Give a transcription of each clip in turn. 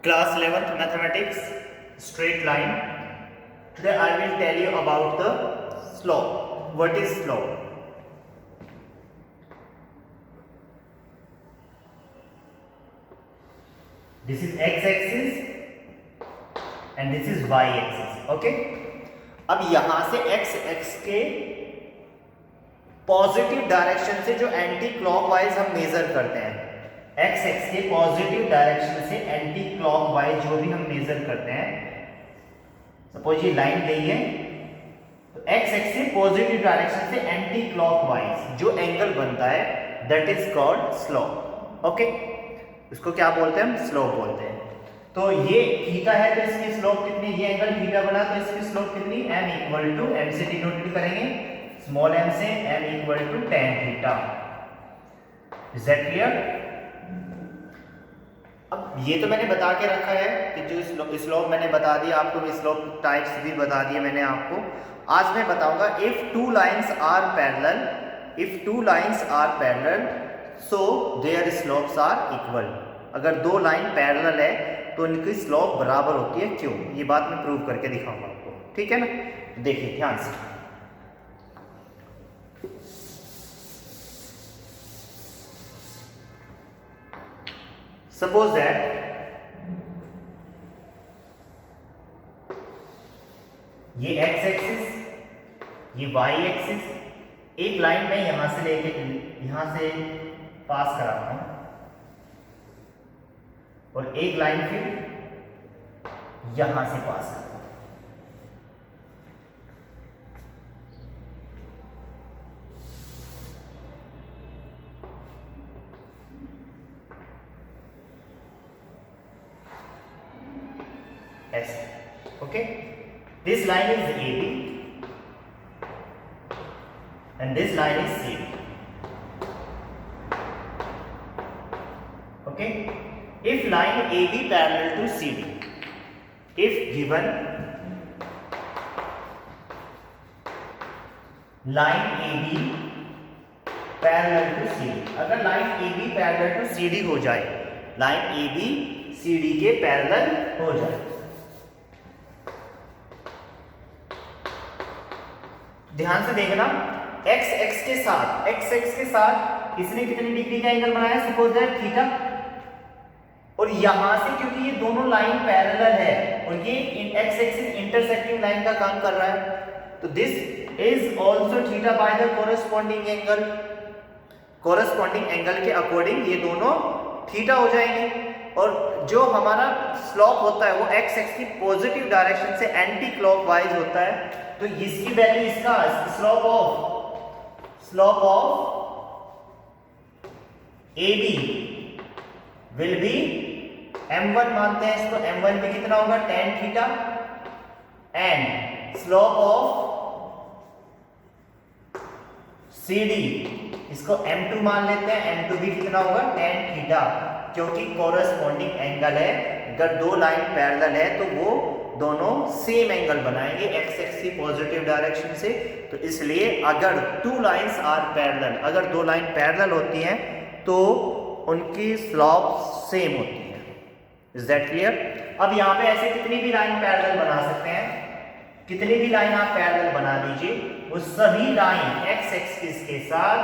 Class 11th Mathematics, straight line. Today I will tell you about the slope. What is slope? This is x-axis and this is y-axis. Okay? अब यहां से x के positive direction से जो anti clockwise हम major करते हैं, x के पॉजिटिव डायरेक्शन से एंटी क्लॉकवाइज जो भी हम मेजर करते हैं, सपोज ये लाइन गई है तो x से पॉजिटिव डायरेक्शन से एंटी क्लॉकवाइज जो एंगल बनता है that is called slope. Okay, इसको क्या बोलते हैं? हम स्लोप बोलते हैं. तो ये थीटा है तो इसकी स्लोप कितनी? ये एंगल थीटा बना तो इसकी स्लोप कितनी? m इक्वल टू m से डिनोटेड करेंगे स्मॉल m से, m equal to tan theta. Is that clear? अब ये तो मैंने बता के रखा है कि जो स्लोप मैंने बता दिया आपको, स्लोप टाइप्स भी बता दिए मैंने आपको. आज मैं बताऊंगा if two lines are parallel so their slopes are equal. अगर दो लाइन पैरेलल है तो उनकी स्लोप बराबर होती है. क्यों? ये बात मैं प्रूव करके दिखाऊंगा आपको. ठीक है ना? देखिए ध्यान से. सपोज दैट ये x एक्सिस, ये y एक्सिस, एक लाइन में यहां से लेके यहां से पास कराता हूं और एक लाइन फिर यहां से पास करता हूं. ऐसे. Okay, this line is AB and this line is CD. Okay, if line AB parallel to CD, if given line AB parallel to CD, अगर line AB parallel to CD हो जाए, line AB CD के parallel हो जाए, ध्यान से देखना, x के साथ इसने कितनी डिग्री का एंगल बनाया? Suppose that theta. और यहां से क्योंकि ये दोनों लाइन पैरेलल है और ये x एक्सिस इंटरसेक्टिंग लाइन का काम कर रहा है, तो this is also theta by the corresponding angle. Corresponding angle के अकॉर्डिंग ये दोनों थीटा हो जाएंगे. और जो हमारा स्लोप होता है वो x एक्सिस की पॉजिटिव डायरेक्शन से एंटी क्लॉकवाइज होता है. तो इसकी वैल्यू, इसका slope of AB will be m1 मानते हैं इसको. m1 में कितना होगा? tan theta. And slope of CD इसको m2 मान लेते हैं. m2 भी कितना होगा? tan थीटा, क्योंकि कोरस्पॉन्डिंग एंगल है. अगर दो लाइन पैरेलल है तो वो दोनों सेम एंगल बनाएंगे x एक्सिस की पॉजिटिव डायरेक्शन से. तो इसलिए अगर टू लाइंस आर पैरेलल, अगर दो लाइन पैरेलल होती हैं तो उनकी स्लोप सेम होती है. Is that clear? अब यहाँ पे ऐसे कितनी भी लाइन पैरेलल बना सकते हैं, कितनी भी लाइन आप पैरेलल बना दीजिए, वो सभी लाइन x एक्सिस के साथ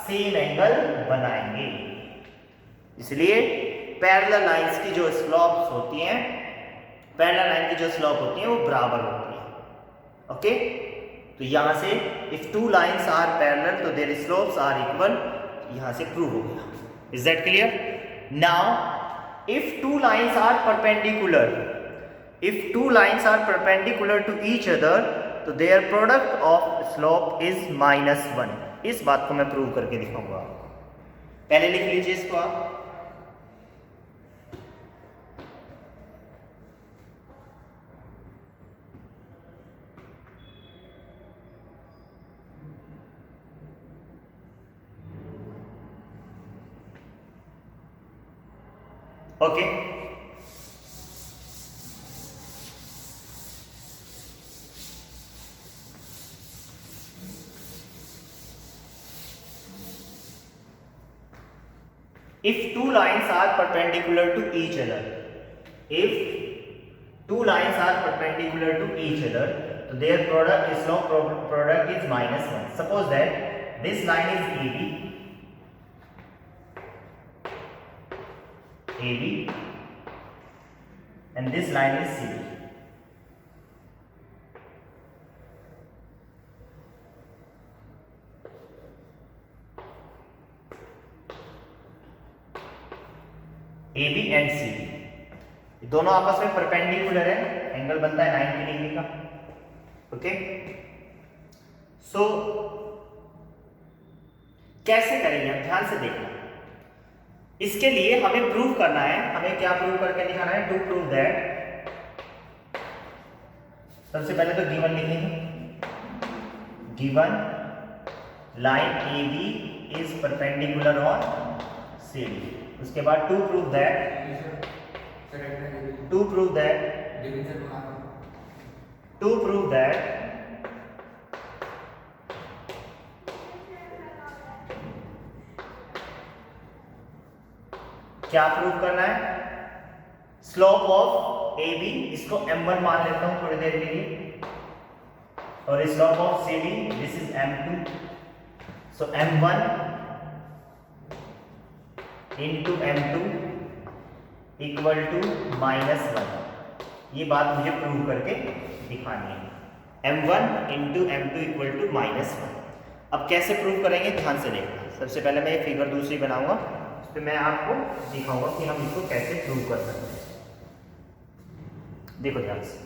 सेम एंगल बनाएंगे. इसलिए पैरेलल लाइंस की जो स्लोप्स होती हैं, पैरेलल लाइन की जो स्लोप होती है वो बराबर होती है. ओके, तो यहां से if two lines are parallel तो देयर स्लोप्स आर इक्वल, यहां से प्रूव हो गया. Is that clear? Now if two lines are perpendicular, if two lines are perpendicular to each other तो their product of slope is -1. इस बात को मैं प्रूव करके दिखाऊंगा. पहले लिख लीजिए इसको आप. Okay, if two lines are perpendicular to each other, if two lines are perpendicular to each other, so their product is slope product is -1. Suppose that this line is AB and this line is CD. AB and CD दोनों आपस में perpendicular है, angle बनता है 90 degree का। Okay, सो कैसे करेंगे हम, ध्यान से देखना। इसके लिए हमें प्रूव करना है, हमें क्या प्रूव करके दिखाना है, टू प्रूव दैट, सबसे पहले तो गिवन लिखेंगे, given line AB is perpendicular on CD। उसके बाद to prove that, to prove that, to prove that क्या प्रूव करना है, स्लोप ऑफ AB, इसको m1 मान लेता हूं थोड़ी देर के लिए, और slope of CD this is m2, so m1 into m2 equal to -1। ये बात मुझे प्रूव करके दिखानी है, m1 into m2 equal to -1। अब कैसे प्रूव करेंगे, ध्यान से देखना। सबसे पहले मैं ये फिगर दूसरी बनाऊंगा, उस पर मैं आपको दिखाऊंगा कि हम इसको कैसे प्रूव कर सकते हैं। देखो ध्यान से,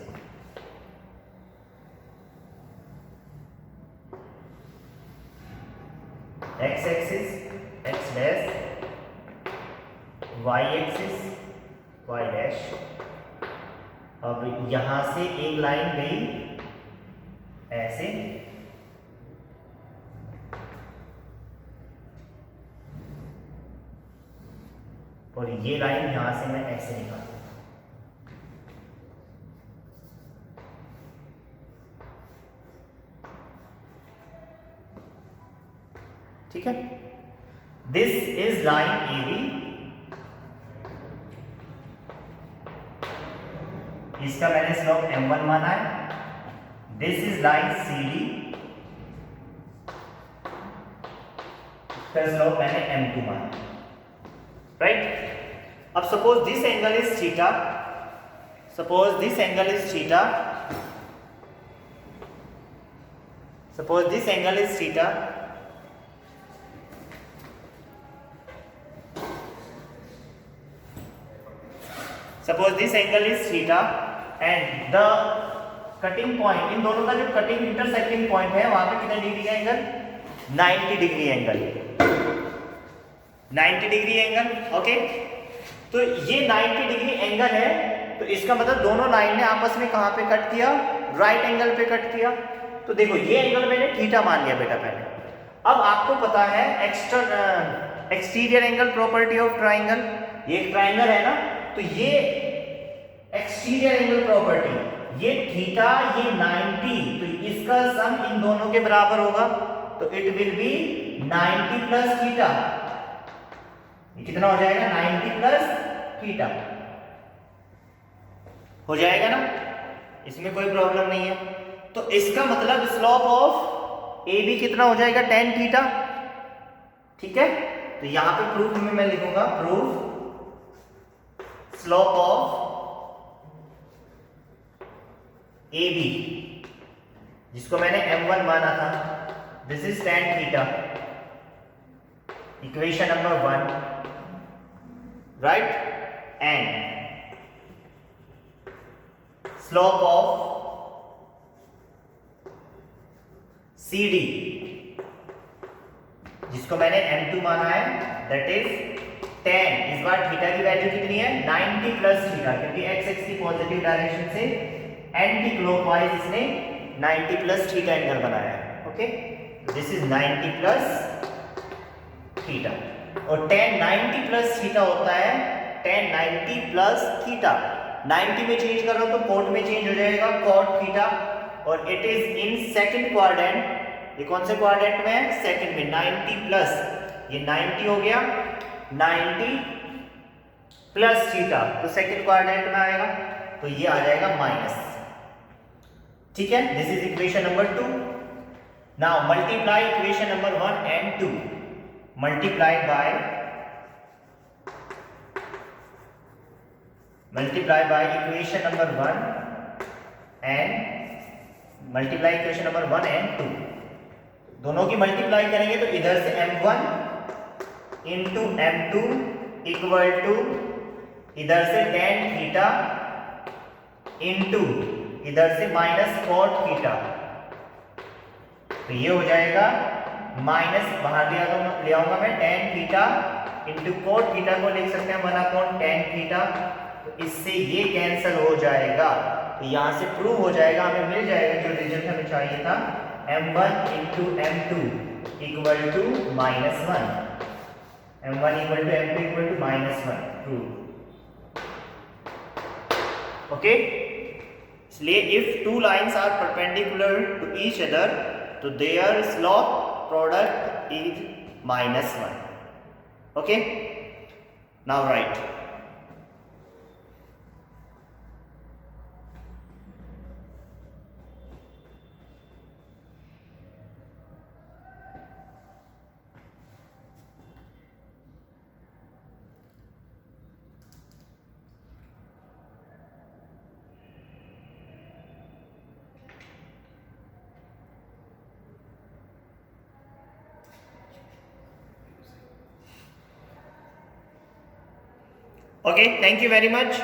x axis x dash, y axis y dash. अब यहां से एक लाइन गई ऐसे, और ये लाइन यहां से मैं ऐसे निकालूं। ठीक है, दिस इज लाइन AB, इसका मैंने स्लोप m1 माना है। दिस इज लाइन CD, इसका स्लोप मैंने m2 माना, राइट। अब suppose this angle is theta, suppose this angle is theta, suppose this angle is theta, suppose this angle is theta and the cutting point, इन दोनों का जो cutting intersecting point है वहां पे कितने डिग्री का angle, 90 degree angle, 90 degree angle. Okay, तो ये 90 डिग्री एंगल है, तो इसका मतलब दोनों लाइन ने आपस में कहां पे कट किया, राइट एंगल पे कट किया। तो देखो ये एंगल मैंने थीटा मान लिया बेटा पहले। अब आपको पता है exterior angle property of triangle, ये एक ट्राइंगल है ना, तो ये एक्सटीरियर एंगल प्रॉपर्टी, ये थीटा ये 90, तो इसका सम इन दोनों के बराबर होगा, तो it will be 90 plus theta. ये कितना हो जाएगा, 90 प्लस थीटा हो जाएगा ना, इसमें कोई प्रॉब्लम नहीं है। तो इसका मतलब स्लोप ऑफ AB कितना हो जाएगा, tan थीटा। ठीक है, तो यहां पे प्रूफ में मैं लिखूंगा, प्रूफ स्लोप ऑफ AB, जिसको मैंने m1 माना था, this is tan theta, equation number 1, right, and slope of CD, जिसको मैंने m2 माना है, दैट इज tan, इस बार थीटा की वैल्यू कितनी है, 90 प्लस थीटा, क्योंकि x एक्सिस की पॉजिटिव डायरेक्शन से एंटी क्लॉकवाइज इसने 90 प्लस थीटा एंगल बनाया है। Okay, this is 90 plus theta, और tan 90 प्लस थीटा होता है, tan 90 प्लस थीटा, 90 में चेंज करो तो कोट में चेंज हो जाएगा, cot थीटा, और it is in second quadrant. ये कौन से क्वाड्रेंट में है, सेकंड में। 90 प्लस, ये 90 हो गया, 90 प्लस थीटा, तो सेकंड क्वाड्रेंट में आएगा, तो ये आ जाएगा माइनस। ठीक है, this is equation number 2। Now multiply equation number 1 and 2, multiplied by equation number 1 and multiply equation number 1 and 2, दोनों की मल्टीप्लाई करेंगे तो इधर से m1 into m2 equal to इधर से tan थीटा इंटू इधर से माइनस cot थीटा, तो ये हो जाएगा माइनस, बाहर ले आऊंगा मैं, tan theta into cot theta को लिख सकते हैं 1/tan थीटा, तो इससे ये कैंसिल हो जाएगा, तो यहां से प्रूव हो जाएगा, हमें मिल जाएगा जो रिजल्ट हमें चाहिए था, m1 into m2 equal to -1, m1 equal to m2 equal to -1, prove. Okay, इसलिए if two lines are perpendicular to each other तो their slope product is -1। Okay, now right. Okay, thank you very much.